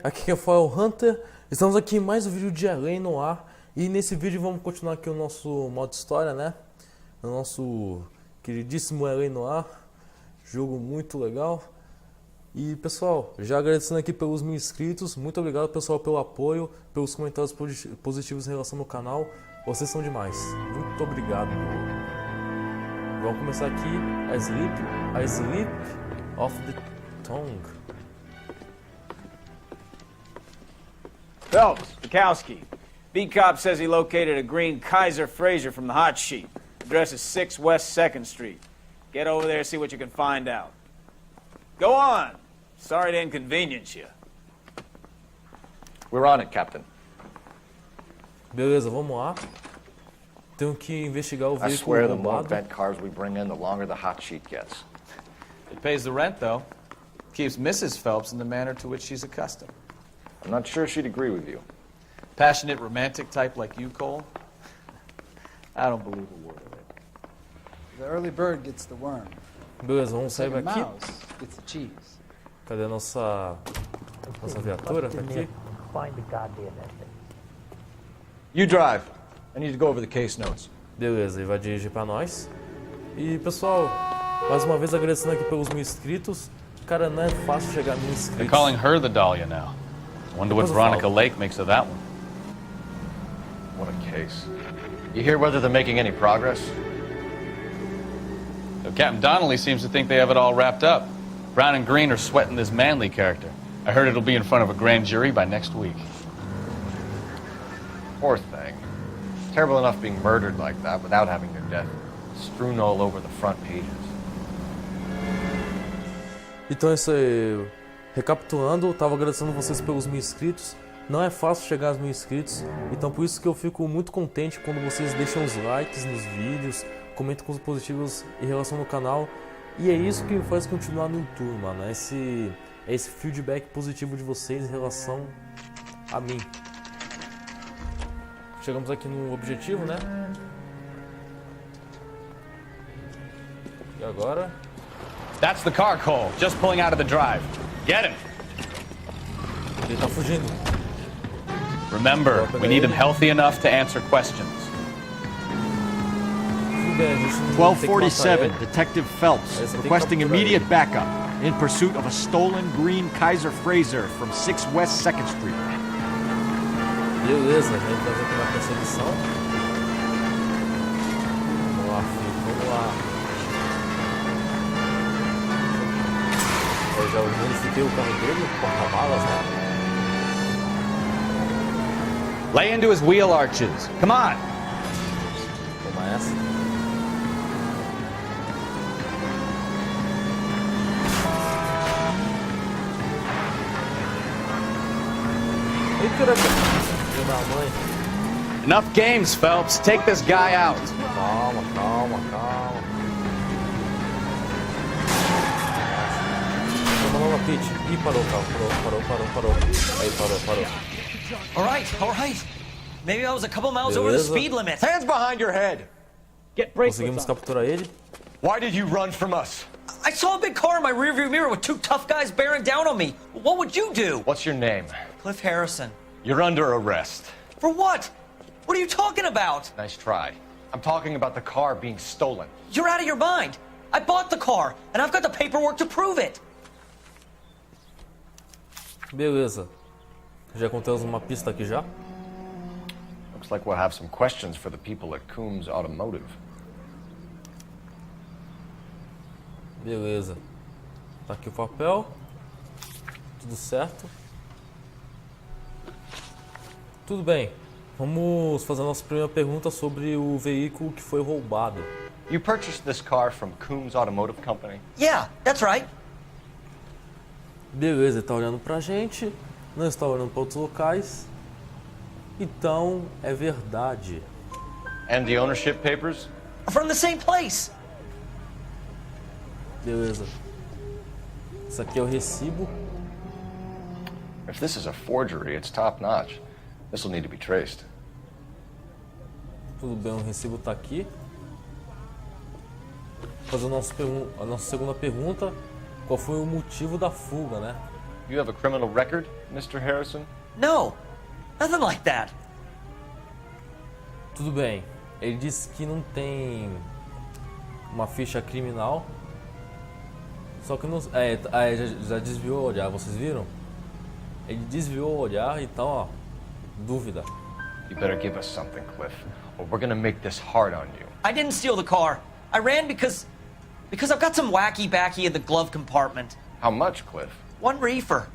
aqui é o Hunter, estamos aqui em mais um vídeo de L.A Noire e nesse vídeo vamos continuar aqui o nosso modo história, né? O nosso queridíssimo L.A Noire, jogo muito legal. E pessoal, já agradecendo aqui pelos 1000 inscritos, muito obrigado pessoal pelo apoio, pelos comentários positivos em relação ao canal, vocês são demais, muito obrigado. Vamos começar aqui, a Slip of the Tongue. Phelps, Bukowski. Beat cop says he located a green Kaiser Fraser from the hot sheet. Address is 6 West 2nd Street. Get over there, see what you can find out. Go on. Sorry to inconvenience you. We're on it, Captain. Beleza, vamos lá. Tenho que investigar o I veículo swear the more roubado. bent cars we bring in, the longer the hot sheet gets. It pays the rent, though. Keeps Mrs. Phelps in the manner to which she's accustomed. I'm not sure she'd agree with you. Passionate, romantic type like you, Cole? I don't believe a word of it. The early bird gets the worm. Beleza, vamos sair The daqui. mouse gets the cheese. Cadê a nossa viatura? Tá aqui. Find the goddamn ending. You drive. I need to go over the case notes. Beleza, ele vai dirigir pra nós. E pessoal, mais uma vez agradecendo aqui pelos 1000 inscritos. Cara, não é fácil chegar a 1000 inscritos. They're calling her the Dahlia now. Wonder what Veronica Lake makes of that one. What a case. You hear whether they're making any progress? So Captain Donnelly seems to think they have it all wrapped up. Brown and Green are sweating this Manley character. I heard it'll be in front of a grand jury by next week. Poor thing. Terrible enough being murdered like that without having their death strewn all over the front pages. Então é isso aí. Recapitulando, eu tava agradecendo vocês pelos 1000 inscritos. Não é fácil chegar aos 1000 inscritos, então por isso que eu fico muito contente quando vocês deixam os likes nos vídeos, comentam coisas positivas em relação ao canal. E é isso que me faz continuar no YouTube, mano. É esse feedback positivo de vocês em relação a mim. Chegamos aqui no objetivo, né? E agora? That's the car, Cole. Just pulling out of the drive. Get him. Ele tá fugindo. Remember, we need him healthy enough to answer questions. 1247, Detective Phelps, requesting immediate backup in pursuit of a stolen green Kaiser Fraser from 6 West 2nd Street. Beleza, a gente vai aqui na perseguição. Vamos lá, filho, vamos lá. Eu já verifiquei o carro dele, porta-malas, né? Lay into his wheel arches. Come on. Toma essa. Eita, filho da mãe. Enough games, Phelps. Take this guy out. Calma, calma, calma. Vamos lá, Pete. Ih, parou o carro. Parou. Aí, parou. All right. Maybe I was a couple miles over the Beleza. speed limit. Hands behind your head! Conseguimos capturar ele. Why did you run from us? I saw a big car in my rearview mirror with 2 tough guys bearing down on me. What would you do? What's your name? Cliff Harrison. You're under arrest. For what? What are you talking about? Nice try. I'm talking about the car being stolen. You're out of your mind. I bought the car, and I've got the paperwork to prove it. Beleza. Já contamos uma pista aqui já. Looks like we'll have some questions for the people at Coombs Automotive. Beleza. Tá aqui o papel. Tudo certo. Tudo bem. Vamos fazer a nossa primeira pergunta sobre o veículo que foi roubado. You purchased this car from Coombs Automotive Company? Yeah, that's right. Beleza, ele tá olhando pra gente. Não está olhando para outros locais. Então, é verdade. And the ownership papers? From the same place. Beleza. Isso aqui é o recibo. If this is a forgery, it's top-notch. This will need to be traced. Tudo bem, o recibo tá aqui. Fazer a nossa segunda pergunta. Qual foi o motivo da fuga, né? You have a criminal record? Mr. Harrison? No, nothing like that. Tudo bem. Ele disse que não tem uma ficha criminal. Só que não. Já desviou o olhar, vocês viram? Ele desviou o olhar, então, ó. Dúvida. You better give us something, Cliff, or we're gonna make this hard on you. I didn't steal the car. I ran because I've got some wacky backy in the glove compartment. How much, Cliff? 1 reefer.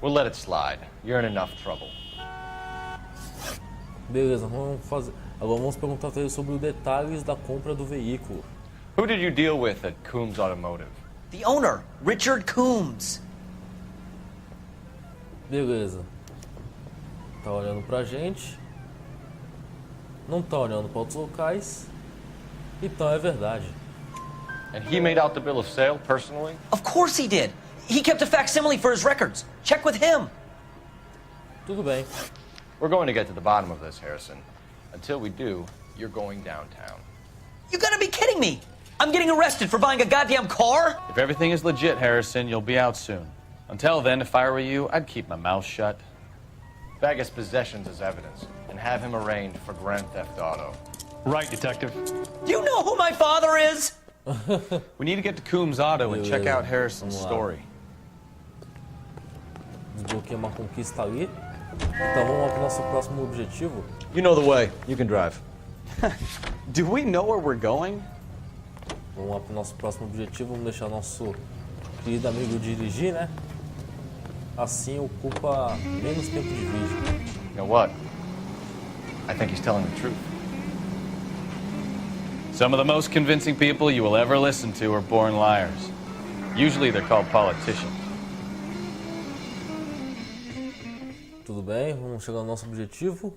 We'll let it slide. You're in enough trouble. Beleza, vamos fazer. Agora vamos perguntar pra ele sobre os detalhes da compra do veículo. Who did you deal with at Coombs Automotive? The owner, Richard Coombs. Beleza. Tá olhando pra gente. Não tá olhando para outros locais. Então é verdade. And he made out the bill of sale personally? Of course he did. He kept a facsimile for his records. Check with him. Tudo bem. We're going to get to the bottom of this, Harrison. Until we do, you're going downtown. You gotta be kidding me. I'm getting arrested for buying a goddamn car? If everything is legit, Harrison, you'll be out soon. Until then, if I were you, I'd keep my mouth shut. Bag his possessions as evidence, and have him arraigned for Grand Theft Auto. Right, Detective. Do you know who my father is? We need to get to Coombs Auto and check out Harrison's story. Desbloqueei uma conquista ali. Então vamos lá pro nosso próximo objetivo. You know the way. You can drive. Do we know where we're going? Vamos lá pro nosso próximo objetivo. Vamos deixar nosso querido amigo dirigir, né? Assim ocupa menos tempo de vídeo. You know what? I think he's telling the truth. Some of the most convincing people you will ever listen to are born liars. Usually they're called politicians. Tudo bem, vamos chegar ao nosso objetivo.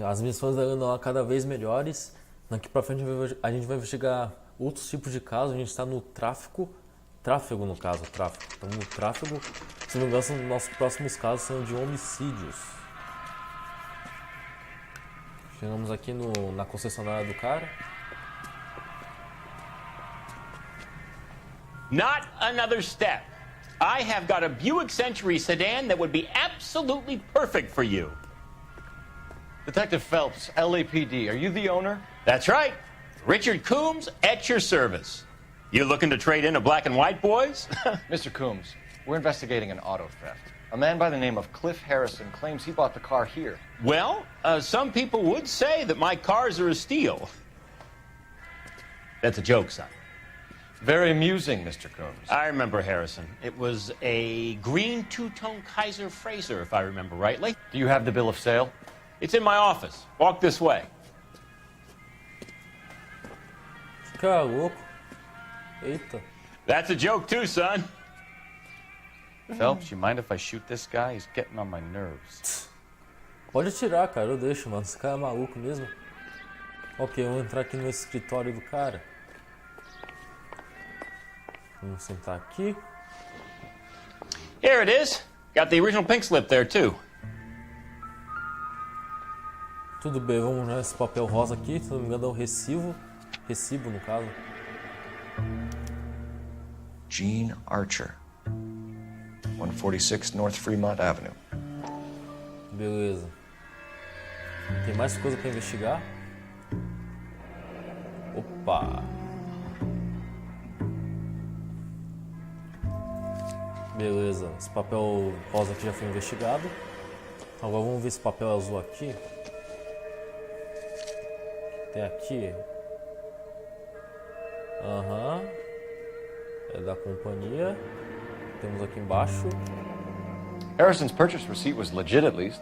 As missões da L.A Noire cada vez melhores. Daqui pra frente a gente vai investigar outros tipos de casos. A gente está no tráfego no caso, tráfego. Estamos no tráfego. Se não me engano, nossos próximos casos são de homicídios. Chegamos aqui na concessionária do cara. Not another step. I have got a Buick Century sedan that would be absolutely perfect for you. Detective Phelps, LAPD, are you the owner? That's right. Richard Coombs at your service. You looking to trade in a black and white, boys? Mr. Coombs, we're investigating an auto theft. A man by the name of Cliff Harrison claims he bought the car here. Well, some people would say that my cars are a steal. That's a joke, son. Very amusing, Mr. Coombs. I remember Harrison. It was a green two-tone Kaiser Frazer, if I remember rightly. Do you have the bill of sale? It's in my office. Walk this way. Cara louco. Eita. That's a joke too, son. Phelps, you mind if I shoot this guy? He's getting on my nerves. Pode atirar, cara, eu deixo, mano. Esse cara é maluco mesmo. Ok, vamos entrar aqui no escritório do cara. Vamos sentar aqui. Here it is. Got the original pink slip there too. Tudo bem, vamos ver esse papel rosa aqui. Se não me engano é o recibo. Recibo, no caso. Gene Archer, 146 North Fremont Avenue. Beleza. Tem mais coisa pra investigar? Opa! Beleza, esse papel rosa aqui já foi investigado. Agora vamos ver esse papel azul aqui. Tem aqui. Aham. É da companhia. Temos aqui embaixo. Harrison's purchase receipt was legit, at least.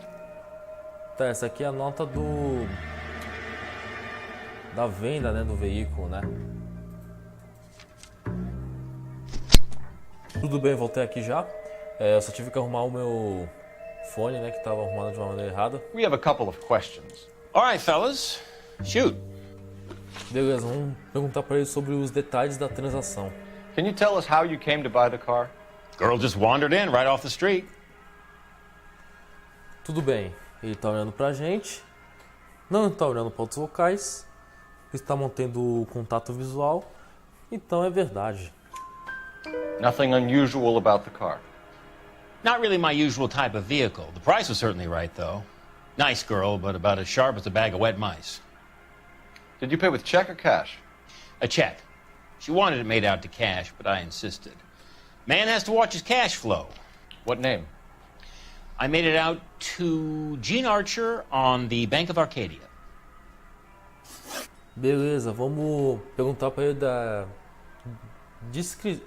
Tá, essa aqui é a nota da venda, né, do veículo, né? Tudo bem, voltei aqui já. Eu só tive que arrumar o meu fone, né, que estava arrumado de uma maneira errada. We have a couple of questions. All right, fellas. Shoot. Beleza, vamos perguntar para ele sobre os detalhes da transação. Can you tell us how you came to buy the car? Girl just wandered in right off the street. Tudo bem, ele tá olhando pra gente. Não tá olhando para outros locais. Está mantendo o contato visual. Então é verdade. Nothing unusual about the car. Not really my usual type of vehicle. The price was certainly right, though. Nice girl, but about as sharp as a bag of wet mice. Did you pay with check or cash? A check. She wanted it made out to cash, but I insisted. Man has to watch his cash flow. What name? I made it out to Gene Archer on the Bank of Arcadia. Beleza, vamos perguntar para ele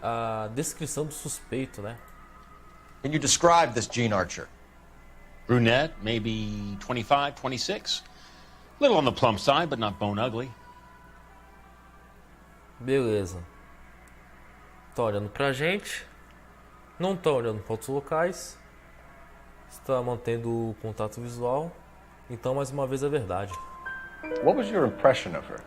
a descrição do suspeito, né? Can you describe this Gene Archer? Brunette, maybe 25, 26. Little on the plump side, but not bone ugly. Beleza. Tá olhando pra gente. Não tá olhando para outros locais. Está mantendo o contato visual. Então, mais uma vez, é verdade. What was your impression of her?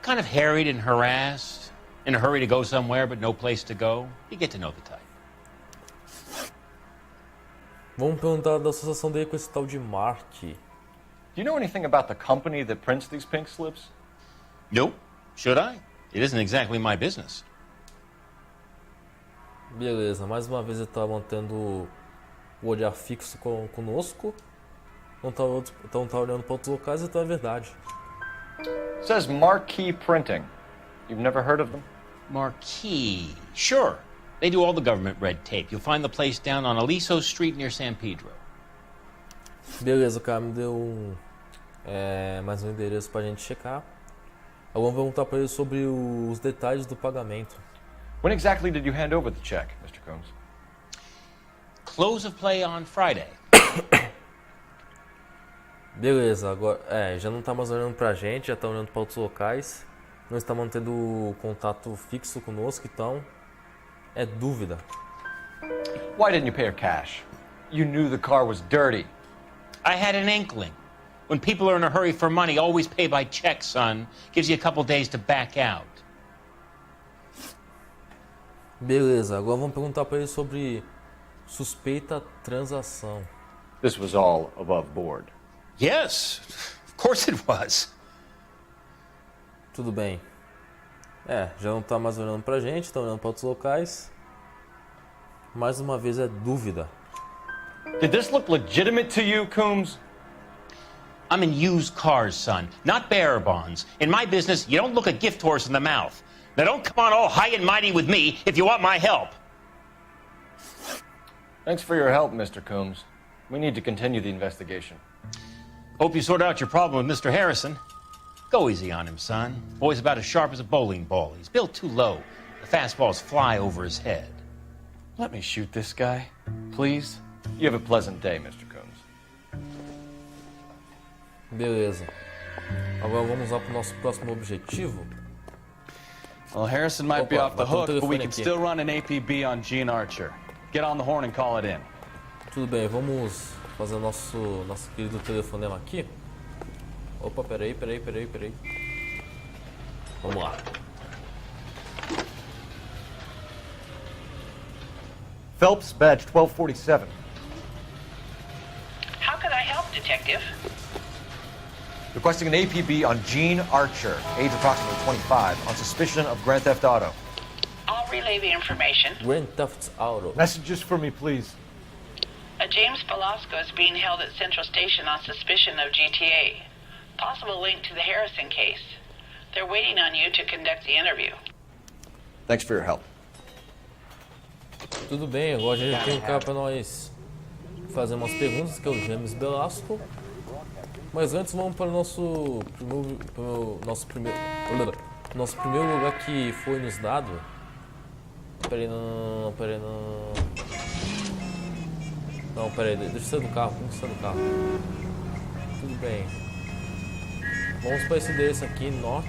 Kind of harried and harassed. In a hurry to go somewhere, but no place to go. You get to know the type. Vamos perguntar da associação dele com esse tal de Mark. Do you know anything about the company that prints these pink slips? Nope. Should I? It isn't exactly my business. Beleza, mais uma vez ele tá mantendo o olhar fixo conosco. Não tá olhando para outros locais, então é verdade. It says Marquee Printing. You've never heard of them? Marquee. Sure. They do all the government red tape. You'll find the place down on Aliso Street near San Pedro. Beleza, o cara me deu mais um endereço pra gente checar. Agora vamos perguntar pra ele sobre os detalhes do pagamento. When exactly did you hand over the check, Mr. Combs? Close of play on Friday. Beleza, agora já não tá mais olhando pra gente, já tá olhando pra outros locais. Não está mantendo contato fixo conosco, então é dúvida. Why didn't you pay her cash? You knew the car was dirty. I had an inkling. When people are in a hurry for money, always pay by check, son. Gives you a couple days to back out. Beleza, agora vamos perguntar pra ele sobre suspeita transação. This was all above board. Yes, of course it was. Tudo bem. Já não tá mais olhando pra gente, tá olhando pra outros locais. Mais uma vez é dúvida. Did this look legitimate to you, Combs? I'm in used cars, son, not bearer bonds. In my business, you don't look a gift horse in the mouth. Now don't come on all high and mighty with me if you want my help. Thanks for your help, Mr. Combs. We need to continue the investigation. Hope you sort out your problem with Mr. Harrison. Go easy on him, son. Boy's about as sharp as a bowling ball. He's built too low. The fastballs fly over his head. Let me shoot this guy, please. You have a pleasant day, Mr. Combs. Beleza. Agora vamos lá pro nosso próximo objetivo. Well, Harrison might be Opa, off the bateu o hook, but we telefone can aqui. still run an APB on Gene Archer. Get on the horn and call it in. Tudo bem, vamos fazer nosso querido telefonema aqui. Opa, peraí. Vamos lá. Phelps, badge 1247. How can I help, Detective? Requesting an APB on Gene Archer, age approximately 25, on suspicion of Grand Theft Auto. I'll relay the information. Grand Theft Auto. Messages for me, please. A James Velasco is being held at Central Station on suspicion of GTA. Possible link to the Harrison case. They're waiting on you to conduct the interview. Thanks for your help. Tudo bem, agora a gente tem um cara pra nós fazer umas perguntas, que é o James Velasco. Mas antes vamos para o nosso primeiro lugar que foi nos dado. Peraí, não, peraí, deixa eu sair do carro, vamos sair do carro. Tudo bem. Vamos para esse endereço aqui, North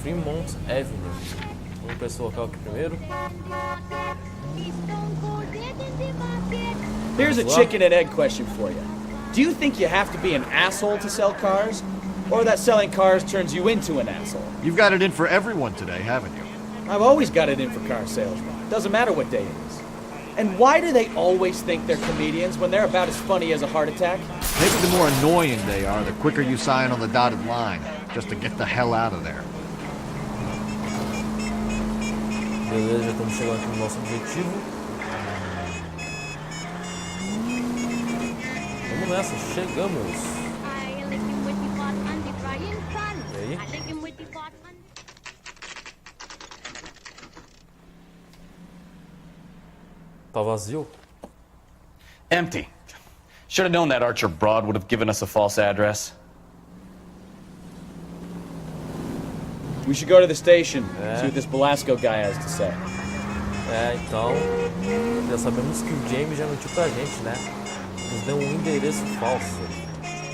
Fremont Avenue. Vamos para esse local aqui primeiro. Here's a chicken and egg question for you. Do you think you have to be an asshole to sell cars? Or that selling cars turns you into an asshole? You've got it in for everyone today, haven't you? I've always got it in for car salesmen. Doesn't matter what day it is. And why do they always think they're comedians when they're about as funny as a heart attack? Maybe the more annoying they are, the quicker you sign on the dotted line, just to get the hell out of there. Beleza, já estamos chegando aqui no nosso objetivo. Vamos nessa, chegamos. E aí? Tá vazio? Empty. Should have known that Archer broad would have given us a false address. We should go to the station, see what this Belasco guy has to say. Então, já sabemos que o James já mentiu pra gente, né? Nos deu um endereço falso.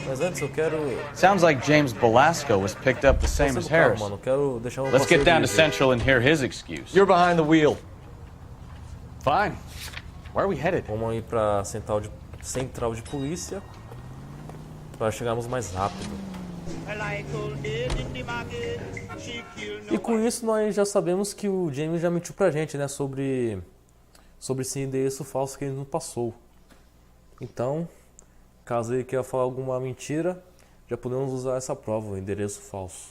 Mas antes eu quero... Sounds like James Belasco was picked up the same as Harris. Mano, quero deixar Let's get down to Central and hear his excuse. You're behind the wheel. Fine. Where are we headed? Vamos ir pra central de polícia para chegarmos mais rápido. E com isso nós já sabemos que o James já mentiu pra gente, né, sobre esse endereço falso que ele nos passou. Então, caso ele queira falar alguma mentira, já podemos usar essa prova, o endereço falso.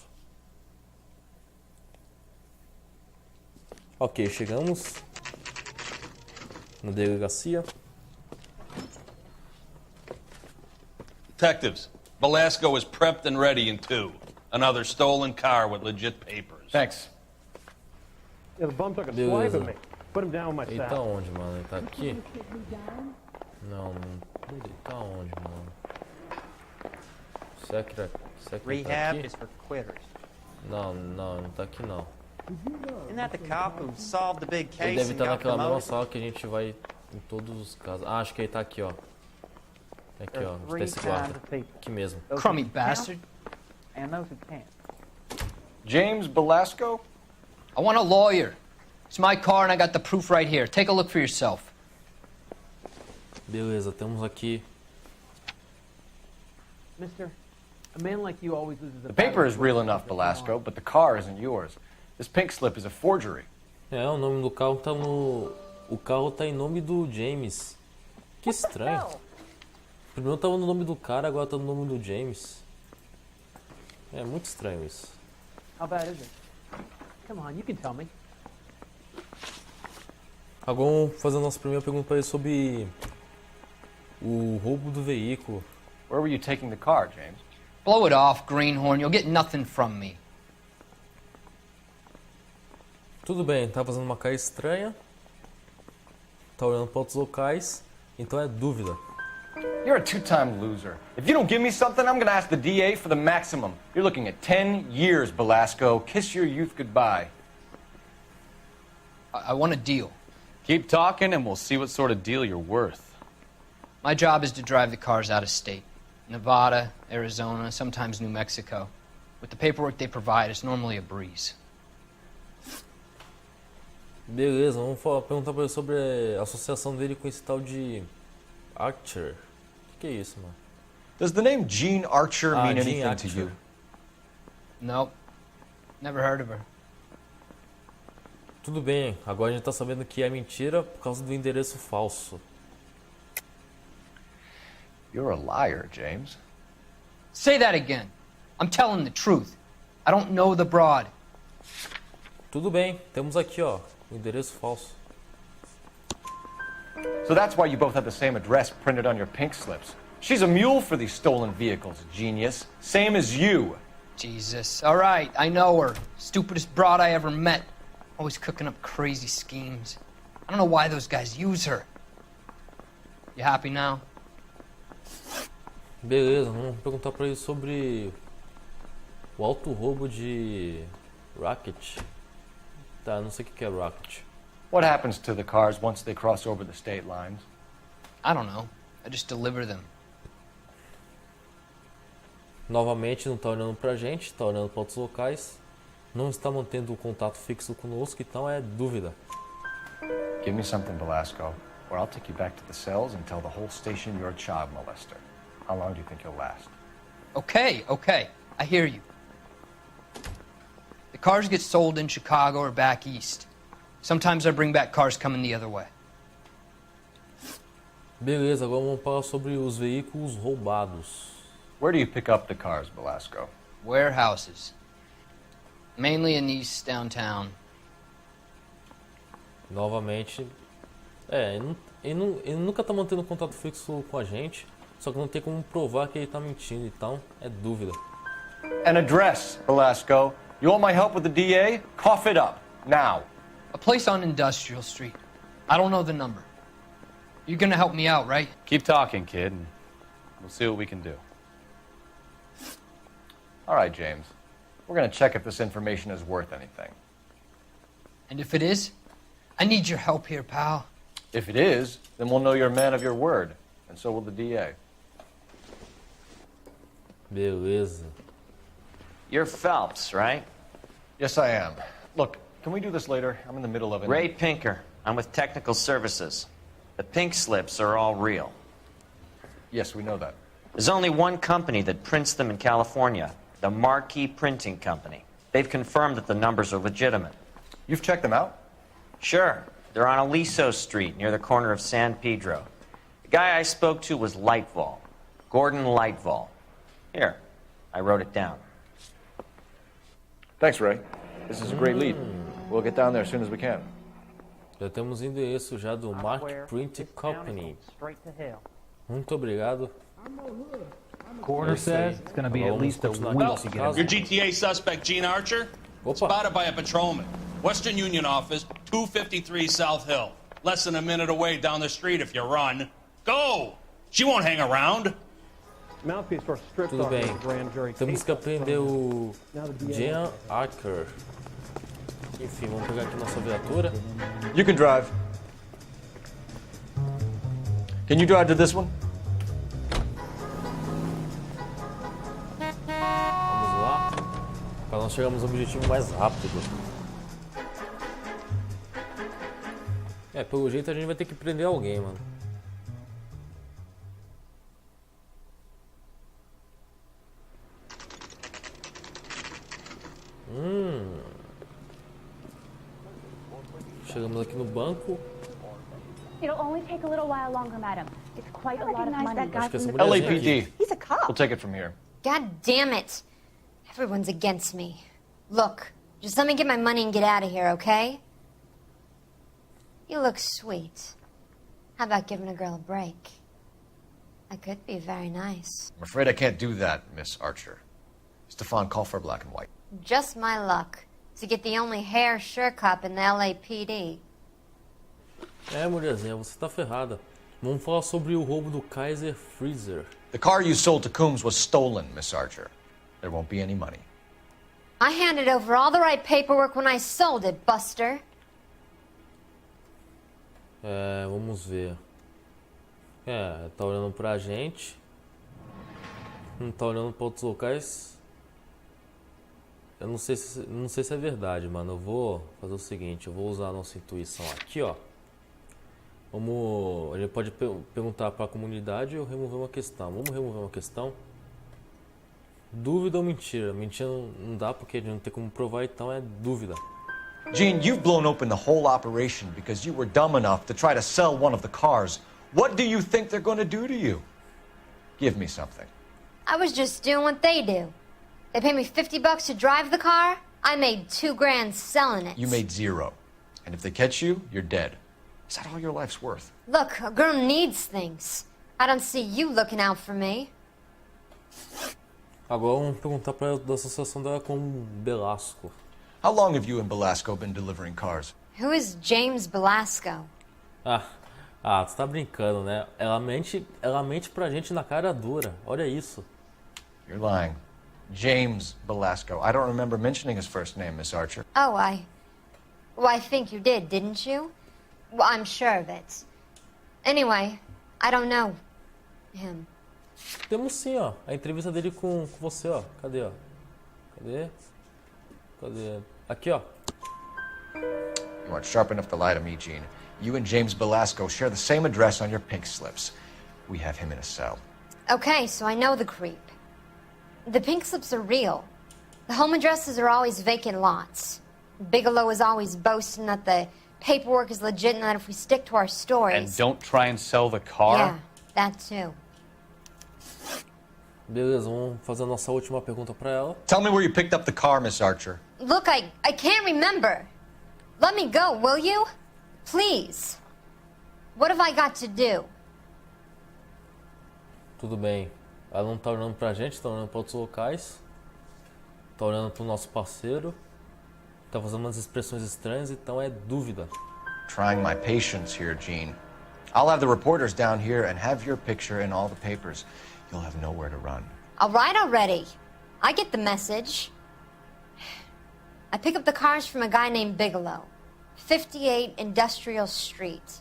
Ok, chegamos na delegacia. Detectives, Belasco is prepped and ready in 2. Another stolen car with legit papers. Thanks. Yeah, the bum took a Beleza. swipe at me. Put him down with my Ele tá sack. onde, mano? Ele tá aqui? Não, ele tá onde, mano? Será que ele tá Rehab aqui? is for quitters. Não, não tá aqui não. Isn't that the cop who solved the big Ele case deve and estar got naquela mesma promoted? sala que a gente vai em todos os casos. Ah, acho que ele tá aqui, ó. Aqui, ó. Onde tá esse guarda. Aqui mesmo. Crummy bastard. And those who can't. James Belasco? I want a lawyer. It's my car and I got the proof right here. Take a look for yourself. Beleza, temos aqui. Mister, a man like you always loses The paper is real enough, Belasco, but the car isn't yours. This pink slip is a forgery. O nome do carro tá no... O carro tá em nome do James. Que estranho. Primeiro tava no nome do cara, agora tá no nome do James. É muito estranho isso. How bad is it? Come on, you can tell me. Agora vamos fazer a nossa primeira pergunta para ele sobre o roubo do veículo. Where were you taking the car, James? Blow it off, greenhorn. You'll get nothing from me. Tudo bem, tá fazendo uma cara estranha. Tá olhando para outros locais. Então é dúvida. You're a two-time loser. If you don't give me something, I'm gonna ask the DA for the maximum. You're looking at 10 years, Belasco. Kiss your youth goodbye. I want a deal. Keep talking and we'll see what sort of deal you're worth. My job is to drive the cars out of state. Nevada, Arizona, sometimes New Mexico. With the paperwork they provide, it's normally a breeze. Beleza, vamos perguntar para ele sobre a associação dele com esse tal de Archer. O que é isso, mano? Does the name Jean Archer mean Jean anything Archer. to you? Nope. Never heard of her. Tudo bem, agora a gente tá sabendo que é mentira por causa do endereço falso. You're a liar, James. Say that again. I'm telling the truth. I don't know the broad. Tudo bem, temos aqui, ó, o endereço falso. So that's why you both have the same address printed on your pink slips. She's a mule for these stolen vehicles, genius. Same as you. Jesus. All right, I know her. Stupidest broad I ever met. Always cooking up crazy schemes. I don't know why those guys use her. You happy now? Beleza, vamos perguntar pra ele sobre o auto roubo de Rocket. Tá, não sei o que é Rocket. What happens to the cars once they cross over the state lines? I don't know. I just deliver them. Novamente não tá olhando pra gente, tá olhando pra outros locais. Não está mantendo o contato fixo conosco, então é dúvida. Give me something, Belasco, or I'll take you back to the cells and tell the whole station you're a child molester. How long do you think you'll last? Okay, okay. I hear you. The cars get sold in Chicago or back east. Sometimes I bring back cars coming the other way. Beleza, agora vamos falar sobre os veículos roubados. Where do you pick up the cars, Belasco? Warehouses. Mainly in East downtown. Novamente, ele nunca tá mantendo contato fixo com a gente, só que não tem como provar que ele tá mentindo, então é dúvida. An address, Velasco. You want my help with the DA? Cough it up, now. A place on Industrial Street. I don't know the number. You're gonna help me out, right? Keep talking, kid, and we'll see what we can do. All right, James. We're gonna check if this information is worth anything. And if it is, I need your help here, pal. If it is, then we'll know you're a man of your word, and so will the DA. Beleza. You're Phelps, right? Yes, I am. Look, can we do this later? I'm in the middle of it. Ray Pinker. I'm with Technical Services. The pink slips are all real. Yes, we know that. There's only one company that prints them in California, the Marquee Printing Company. They've confirmed that the numbers are legitimate. You've checked them out? Sure. They're on Aliso Street, near the corner of San Pedro. The guy I spoke to was Lightval. Gordon Lightval. Here, I wrote it down. Thanks, Ray. This is a great lead. We'll get down there as soon as we can. Já temos o endereço já do Marquee Printing Company. Muito obrigado. Coroner says it's going to be at least a week to get Your GTA suspect, Gene Archer, spotted by a patrolman. Western Union office, 253 South Hill. Less than a minute away down the street if you run. Go! She won't hang around. Tudo bem. Temos que aprender o Gene Archer. Enfim, vamos pegar aqui nossa viatura. You can drive. Can you drive to this one? Vamos lá. Para nós chegarmos ao objetivo mais rápido. Pelo jeito a gente vai ter que prender alguém, mano. Chegamos aqui no banco. It'll only take a little while longer, madam. It's quite a lot of money. Acho que essa mulherzinha aqui. LAPD. He's a cop. We'll take it from here. God damn it. Everyone's against me. Look, just let me get my money and get out of here, okay? You look sweet. How about giving a girl a break? I could be very nice. I'm afraid I can't do that, Miss Archer. Stefan, call for black and white. Just my luck to get the only hair sure cop in the LAPD. Mulherzinha, você tá ferrada. Vamos falar sobre o roubo do Kaiser Freezer. The car you sold to Coombs was stolen, Miss Archer. There won't be any money. I handed over all the right paperwork when I sold it, Buster. Vamos ver. Tá olhando pra gente. Não tá olhando pra outros locais. Eu não sei se é verdade, mano. Eu vou fazer o seguinte, eu vou usar a nossa intuição aqui, ó. A gente pode perguntar para a comunidade ou remover uma questão. Vamos remover uma questão. Dúvida ou mentira? Mentira não dá porque a gente não tem como provar, então é dúvida. Gene, you've blown open the whole operation because you were dumb enough to try to sell one of the cars. What do you think they're going to do to you? Give me something. I was just doing what they do. They paid me $50 to drive the car. I made $2 grand selling it. You made $0. And if they catch you, you're dead. Is that all your life's worth? Look, a girl needs things. I don't see you looking out for me. Agora vamos perguntar para ela da associação dela com Belasco. How long have you and Belasco been delivering cars? Who is James Belasco? Tu tá brincando, né? Ela mente pra gente na cara dura. Olha isso. You're lying. James Belasco. I don't remember mentioning his first name, Miss Archer. Oh, I think you did, didn't you? Well, I'm sure of it. Anyway, I don't know him. Temos sim, ó. A entrevista dele com você, ó. Cadê, ó? Cadê? Aqui, ó. You aren't sharp enough to lie to me, Gene. You and James Belasco share the same address on your pink slips. We have him in a cell. Okay, so I know the creep. The pink slips are real. The home addresses are always vacant lots. Bigelow is always boasting that the paperwork is legit and that if we stick to our stories... And don't try and sell the car? Yeah, that too. Beleza, vamos fazer a nossa última pergunta pra ela. Tell me where you picked up the car, Miss Archer. Look, I can't remember. Let me go, will you? Please. What have I got to do? Tudo bem. Ela não tá olhando pra gente, tá olhando pra outros locais. Tá olhando pro nosso parceiro. Tá fazendo umas expressões estranhas, então é dúvida. Trying my patience here, Gene. I'll have the reporters down here and have your picture in all the papers. You'll have nowhere to run. All right already. I get the message. I pick up the cars from a guy named Bigelow. 58 Industrial Street.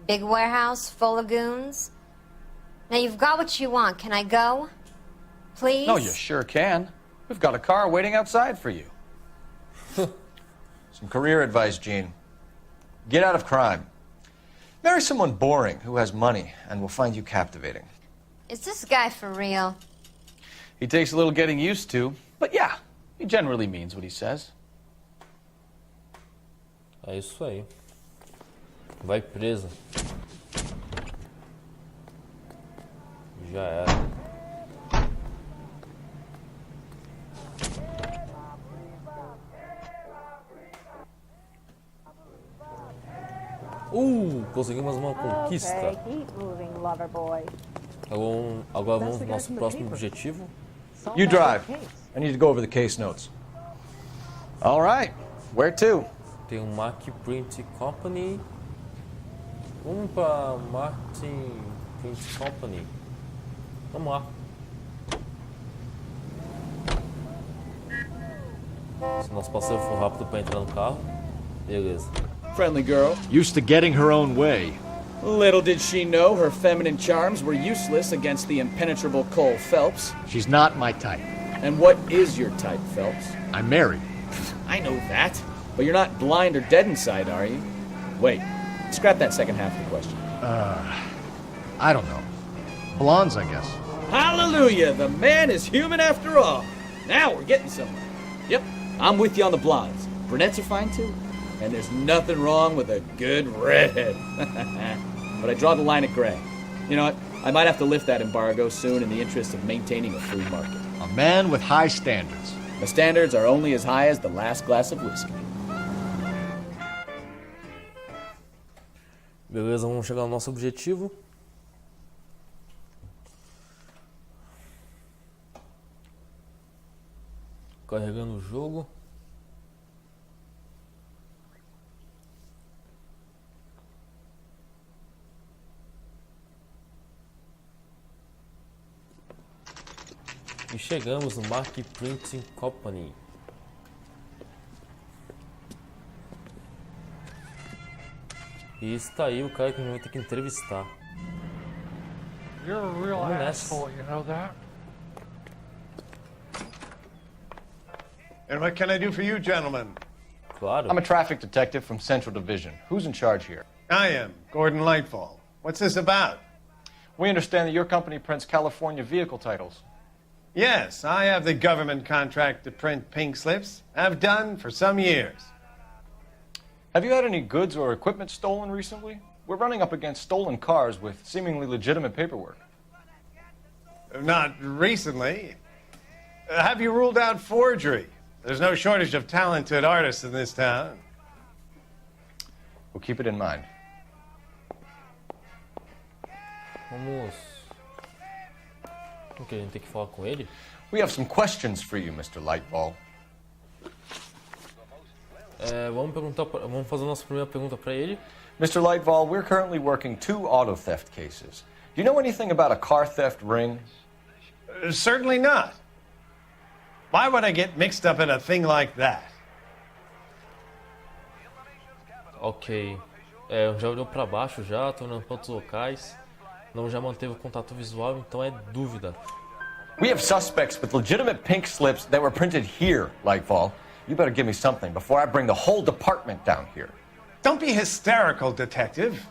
Big warehouse, full of goons. Now you've got what you want. Can I go? Please? No, you sure can. We've got a car waiting outside for you. Some career advice, Gene. Get out of crime. Marry someone boring who has money and will find you captivating. Is this guy for real? He takes a little getting used to, but yeah, he generally means what he says. É isso aí. Vai presa. Já era. Conseguimos uma conquista. Agora vamos ao nosso próximo objetivo. You drive. I need to go over the case notes. All right. Where to? Tem um Mac Print Company. Vamos para Martin Print Company. Vamos lá. Se nosso parceiro for rápido para entrar no carro, beleza. Friendly girl. Used to getting her own way. Little did she know her feminine charms were useless against the impenetrable Cole Phelps. She's not my type. And what is your type, Phelps? I'm married. I know that, but you're not blind or dead inside, are you? Wait, scrap that second half of the question. I don't know. Blondes, I guess. Hallelujah, the man is human after all. Now we're getting somewhere. Yep, I'm with you on the blondes. Brunettes are fine too. And there's nothing wrong with a good redhead. But I draw the line at gray. You know what? I might have to lift that embargo soon in the interest of maintaining a free market. A man with high standards. The standards are only as high as the last glass of whiskey. Beleza, vamos chegar ao nosso objetivo. Carregando o jogo. E chegamos no Mark Printing Company. E está aí o cara que a gente vai ter que entrevistar. You're a real asshole, you know that? And what can I do for you, gentlemen? Claro. I'm a traffic detective from Central Division. Who's in charge here? I am, Gordon Lightfall. What's this about? We understand that your company prints California vehicle titles. Yes, I have the government contract to print pink slips. I've done for some years. Have you had any goods or equipment stolen recently? We're running up against stolen cars with seemingly legitimate paperwork. Not recently. Have you ruled out forgery? There's no shortage of talented artists in this town. We'll keep it in mind. Vamos. O que a gente tem que falar com ele? We have some questions for you, Mr. Lightball. Vamos fazer a nossa primeira pergunta para ele. Mr. Lightball, we're currently working 2 auto theft cases. Do you know anything about a car theft ring? Certainly not. Why would I get mixed up in a thing like that? Ok. Já olhou para baixo já, tô olhando para outros locais. Não já manteve o contato visual, então é dúvida. We have suspects with legitimate pink slips that were printed here, Lightfall. You better give me something before I bring the whole department down here. Don't be hysterical, Detective.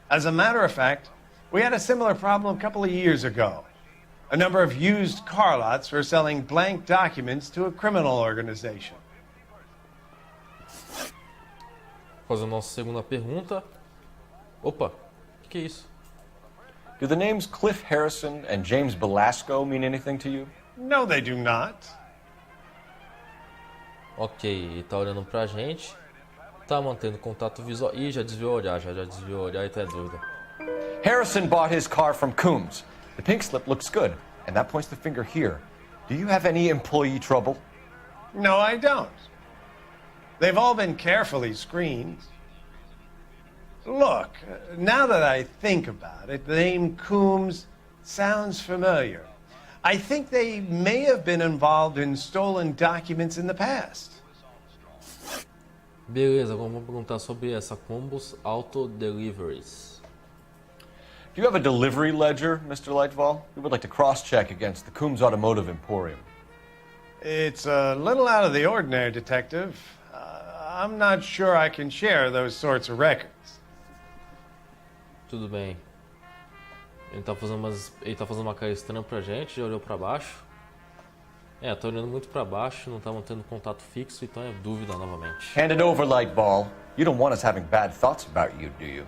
As a matter of fact, we had a similar problem a couple of years ago. A number of used car lots were selling blank documents to a criminal organization. Fazer a nossa segunda pergunta. Opa, o que é isso? Do the names Cliff Harrison and James Belasco mean anything to you? No, they do not. Ok, ele tá olhando pra gente. tá mantendo contato visual. Ih, já desviou o olhar, já desviou o olhar e tá dúvida. Harrison bought his car from Coombs. The pink slip looks good, and that points the finger here. Do you have any employee trouble? No, I don't. They've all been carefully screened. Look, now that I think about it, the name Coombs sounds familiar. I think they may have been involved in stolen documents in the past. Beleza, agora vamos perguntar sobre essa Coombs Auto Deliveries. Do you have a delivery ledger, Mr. Lightval? We would like to cross-check against the Coombs Automotive Emporium. It's a little out of the ordinary, Detective. I'm not sure I can share those sorts of records. Tudo bem. Ele tá fazendo uma cara estranha pra gente, já olhou pra baixo. É, tá olhando muito pra baixo, não tá mantendo contato fixo, então é dúvida novamente. Hand it over, Lightball. You don't want us having bad thoughts about you, do you?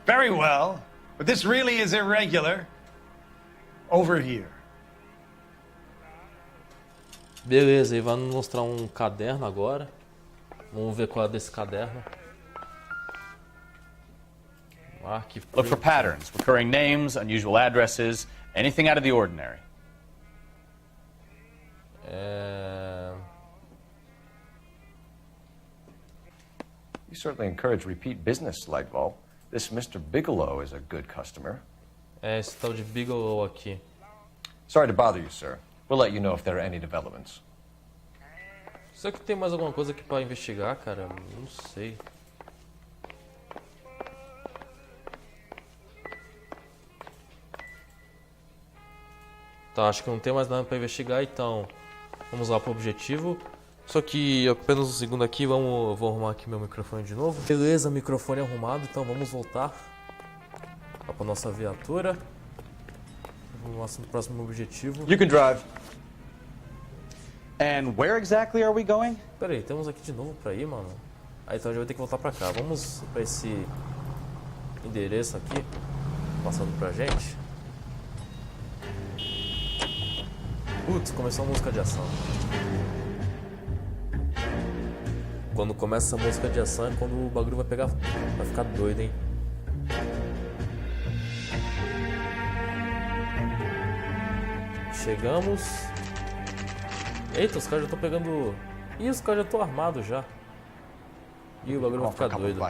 Very well, but this really is irregular. Over here. Beleza, ele vai nos mostrar um caderno agora. Vamos ver qual é desse caderno. Look for patterns, recurring names, unusual addresses, anything out of the ordinary. You certainly encourage repeat business, Lightball. This Mr. Bigelow is a good customer. É esse tal de Bigelow aqui. Sorry to bother you, sir. We'll let you know if there are any developments. Será que tem mais alguma coisa aqui pra investigar, cara? Não sei. Tá, acho que não tem mais nada pra investigar, então vamos lá pro objetivo. Só que apenas um segundo aqui, vou arrumar aqui meu microfone de novo. Beleza, microfone arrumado, então vamos voltar lá pra nossa viatura. Vamos pro próximo objetivo. You can drive. And where exactly are we going? Pera aí, temos aqui de novo pra ir, mano. Aí então a gente vai ter que voltar pra cá. Vamos pra esse endereço aqui, passando pra gente. Putz, começou a música de ação. Quando começa essa música de ação é quando o bagulho vai pegar, vai ficar doido, hein? Chegamos. Eita, os caras já estão pegando. Ih, os caras já estão armados já. Ih, o bagulho vai ficar doido.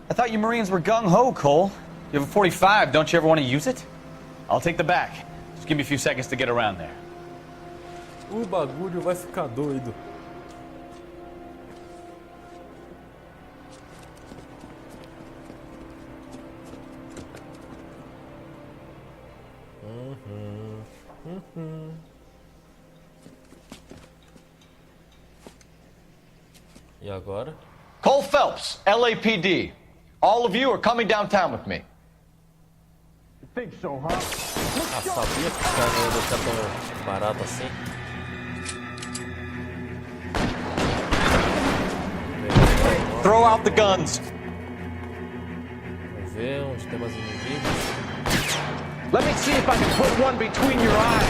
I thought you Marines were gung-ho, Cole. You have a 45, don't you ever want to use it? I'll take the back. Just give me a few seconds to get around there. O bagulho vai ficar doido. E agora? Cole Phelps, LAPD. All of you are coming downtown with me. You think so, huh? Ah, sabia que os caras não iam deixar tão barato assim. Throw out the guns. Vamos ver onde tem mais inimigos. Let me see if I can put one between your eyes.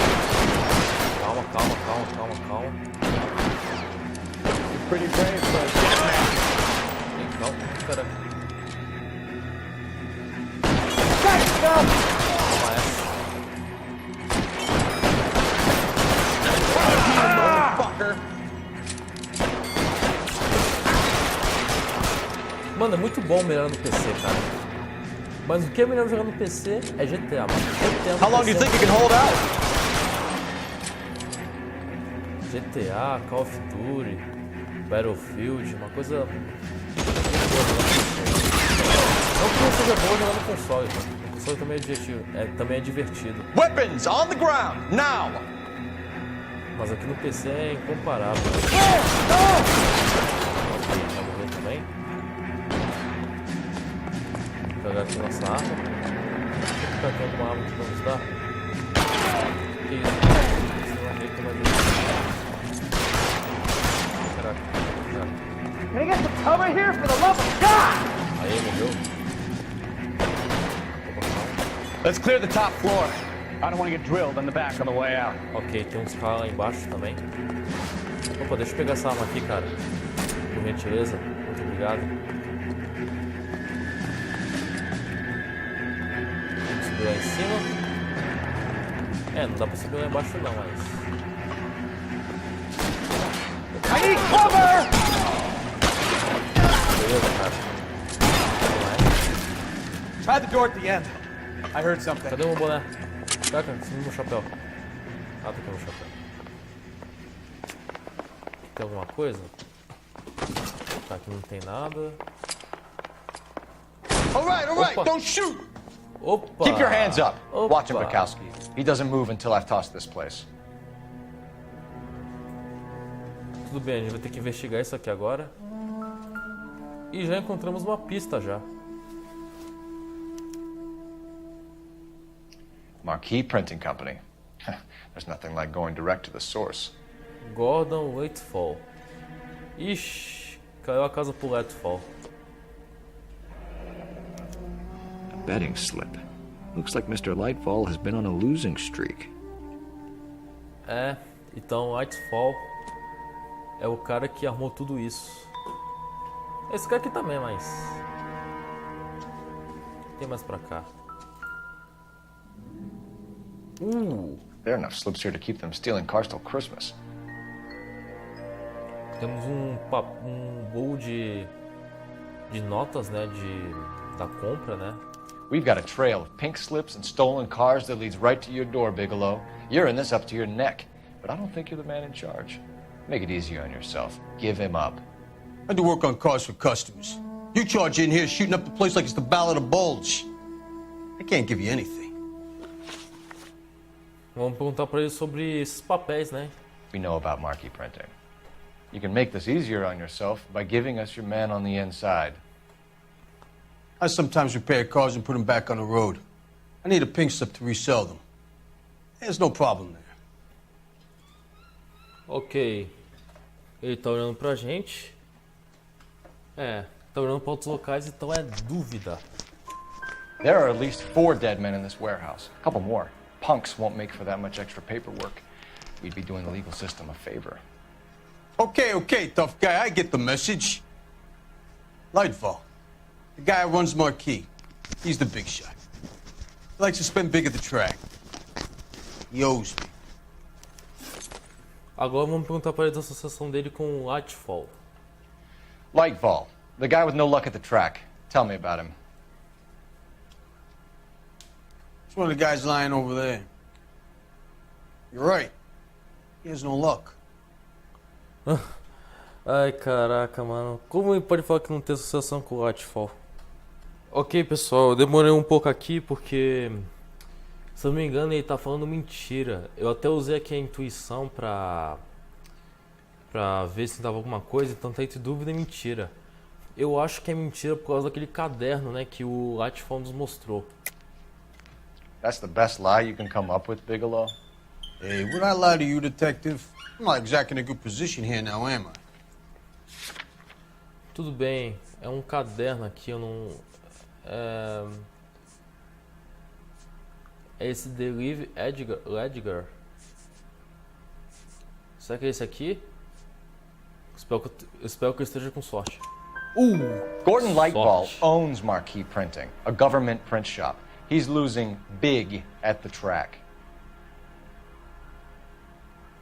Calma, calma, calma, calma, calma. Pretty brave, but Calma, cara. Mano, é muito bom melhorar no PC, cara. Mas o que é melhor jogar no PC é GTA, mano. GTA How long do you think you can hold out? GTA, Call of Duty, Battlefield, uma coisa. Não que não seja bom jogar no console, tá? O console também é divertido. Weapons on the ground, now! Mas aqui no PC é incomparável. Ok, vai morrer também. Vou pegar aqui nossa arma. Vou ficar aqui alguma arma que vamos dar. Que isso? Não arrei como é que caraca, caraca. Can I get some cover here for the love of God? Aí, morreu. Let's clear the top floor. I don't want to get drilled on the back on the way out. Ok, tem uns caras lá embaixo também. Opa, deixa eu pegar essa arma aqui, cara. Por gentileza, muito obrigado. Vamos subir lá em cima. Não dá pra subir lá embaixo não, mas... I need cover! Beleza, cara. Try the door at the end. I heard something. Cadê o meu boné? Caraca, sumiu meu chapéu. Ah, tá aqui meu chapéu. Tem alguma coisa? Tá, aqui não tem nada. All right, Opa. don't shoot! Opa! Keep your hands up. Opa. Watch him, Bukowski. He doesn't move until I've tossed this place. Tudo bem, a gente vai ter que investigar isso aqui agora. E já encontramos uma pista já. Marquee Printing Company. There's nothing like going direct to the source. Gordon Lightfall. Ixi, caiu a casa pro Lightfall. A betting slip. Looks like Mr. Lightfall has been on a losing streak. Então Lightfall é o cara que armou tudo isso. Esse cara aqui também, mas... Tem mais pra cá. There are enough slips here to keep them stealing cars till Christmas. Temos um bowl de notas, né, da compra, né? We've got a trail of pink slips and stolen cars that leads right to your door, Bigelow. You're in this up to your neck, but I don't think you're the man in charge. Make it easier on yourself. Give him up. I do work on cars for customers. You charge in here shooting up the place like it's the Ballad of Bulge. I can't give you anything. Vamos perguntar pra ele sobre esses papéis, né? We know about marquee printing. You can make this easier on yourself by giving us your man on the inside. I sometimes repair cars and put them back on the road. I need a pink slip to resell them. There's no problem there. Ok. Ele tá olhando pra gente. Tá olhando pra outros locais, então é dúvida. There are at least 4 dead men in this warehouse. A couple more. Punks won't make for that much extra paperwork. We'd be doing the legal system a favor. Okay, tough guy, I get the message. Lightfall, the guy who runs Marquee. He's the big shot. He likes to spend big at the track. He owes me. Agora vamos perguntar para ele da associação dele com Lightfall. Lightfall, the guy with no luck at the track. Tell me about him. It's one of the guys lying over there. You're right. He has no luck. Ai, caraca, mano. Como ele pode falar que não tem associação com o Lightfall? Ok, pessoal, eu demorei um pouco aqui porque, se eu não me engano, ele tá falando mentira. Eu até usei aqui a intuição pra ver se tava alguma coisa, então tá entre dúvida e mentira. Eu acho que é mentira por causa daquele caderno, né, que o Lightfall nos mostrou. That's the best lie you can come up with, Bigelow? Hey, would I lie to you, detective? I'm not exactly in a good position here now, am I? Tudo bem, é um caderno aqui, eu não... É esse Delive Ledger. Será que é esse aqui? Espero que eu esteja com sorte. Gordon Lightfall owns Marquee Printing, a government print shop. He's losing big at the track.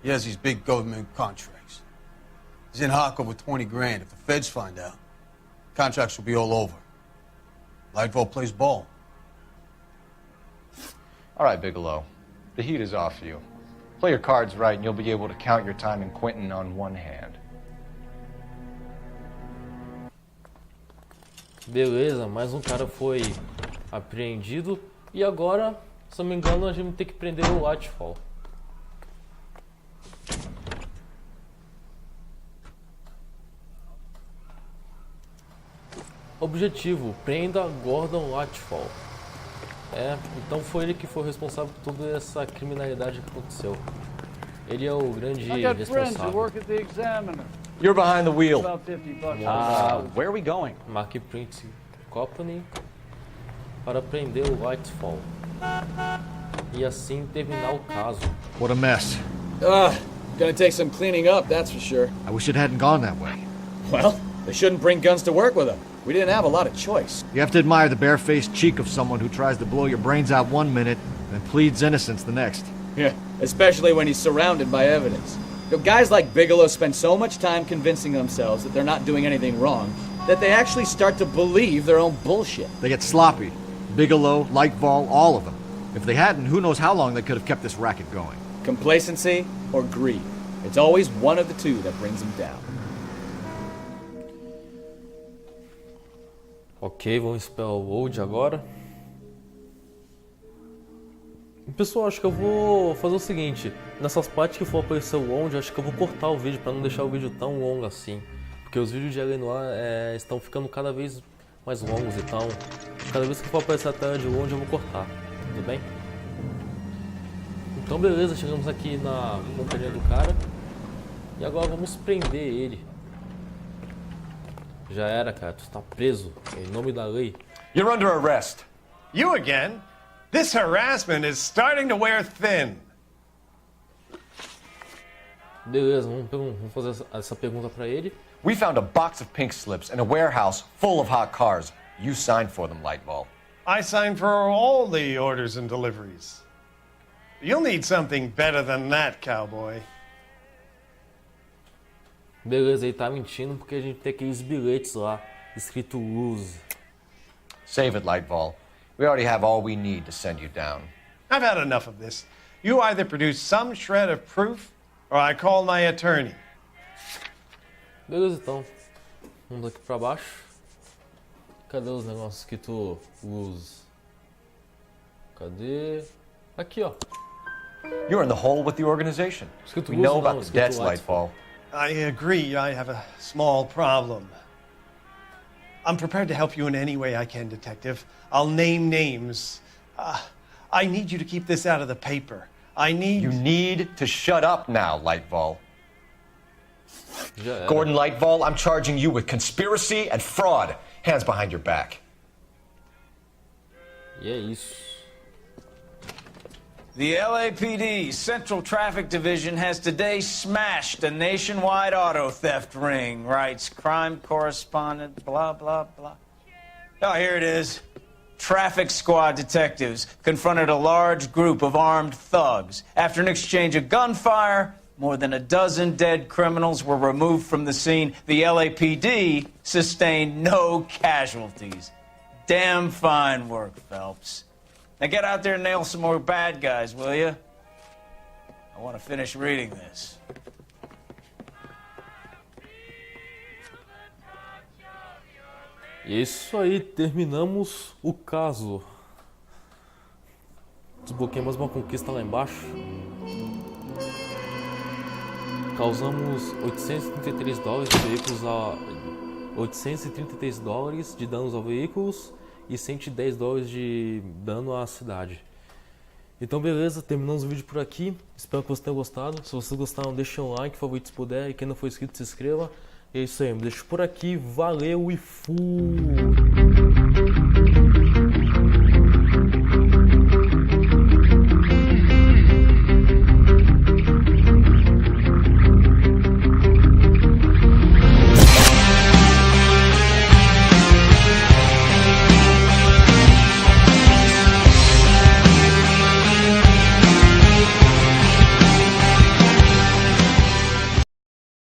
He has these big government contracts. He's in hock over 20 grand. If the feds find out, contracts will be all over. Lightfall plays ball. All right, Bigelow. The heat is off you. Play your cards right and you'll be able to count your time in Quinto on one hand. Beleza, mais um cara foi apreendido. E agora, se eu não me engano, a gente vai ter que prender o Lightfall. Objetivo: prenda Gordon Lightfall. Então foi ele que foi responsável por toda essa criminalidade que aconteceu. Ele é o grande responsável. You're behind the wheel. Where are we going? Marquee Printing Company para prender o Lightfall e assim terminar o caso. What a mess. Gonna take some cleaning up, that's for sure. I wish it hadn't gone that way. Well, They shouldn't bring guns to work with them. We didn't have a lot of choice. You have to admire the barefaced cheek of someone who tries to blow your brains out one minute and pleads innocence the next. Yeah, especially when he's surrounded by evidence. You know, guys like Bigelow spend so much time convincing themselves that they're not doing anything wrong that they actually start to believe their own bullshit. They get sloppy. Bigelow, Lightval, all of them. If they hadn't, who knows how long they could have kept this racket going. Complacency or greed. It's always one of the two that brings them down. Ok, vamos esperar o load agora. Pessoal, acho que eu vou fazer o seguinte. Nessas partes que for aparecer o load, acho que eu vou cortar o vídeo para não deixar o vídeo tão longo assim. Porque os vídeos de L.A Noire estão ficando cada vez mais longos, então cada vez que for aparecer a tela de load eu vou cortar, tudo bem? Então beleza, chegamos aqui na companhia do cara. E agora vamos prender ele. Já era, cara, tu está preso, em nome da lei. You're under arrest. You again? This harassment is starting to wear thin. Beleza, vamos fazer essa pergunta pra ele. We found a box of pink slips in a warehouse full of hot cars. You signed for them, Lightval. I signed for all the orders and deliveries. You'll need something better than that, cowboy. Beleza, ele tá mentindo porque a gente tem aqueles bilhetes lá, escrito lose. Save it, Lightval. We already have all we need to send you down. I've had enough of this. You either produce some shred of proof, or I call my attorney. Beleza, então. Vamos aqui pra baixo. Cadê os negócios escrito lose? Cadê? Aqui, ó. You're in the hole with the organization. We know about the debts, Lightval. I agree. I have a small problem. I'm prepared to help you in any way I can, Detective. I'll name names. I need you to keep this out of the paper. You need to shut up now, Lightval. Gordon Lightval, I'm charging you with conspiracy and fraud. Hands behind your back. E é isso. The LAPD Central Traffic Division has today smashed a nationwide auto theft ring, writes crime correspondent, blah, blah, blah. Oh, here it is. Traffic squad detectives confronted a large group of armed thugs. After an exchange of gunfire, more than a dozen dead criminals were removed from the scene. The LAPD sustained no casualties. Damn fine work, Phelps. Now get out there and nail some more bad guys, will you? I want to finish reading this. Isso aí, terminamos o caso. Desbloqueamos uma conquista lá embaixo. Causamos 833 dólares de veículos a 833 dólares de danos aos veículos e 110 dólares de dano à cidade. Então beleza, terminamos o vídeo por aqui. Espero que vocês tenham gostado. Se vocês gostaram, deixem um like, favorito se puder. E quem não for inscrito, se inscreva. E é isso aí, me deixo por aqui. Valeu e fui!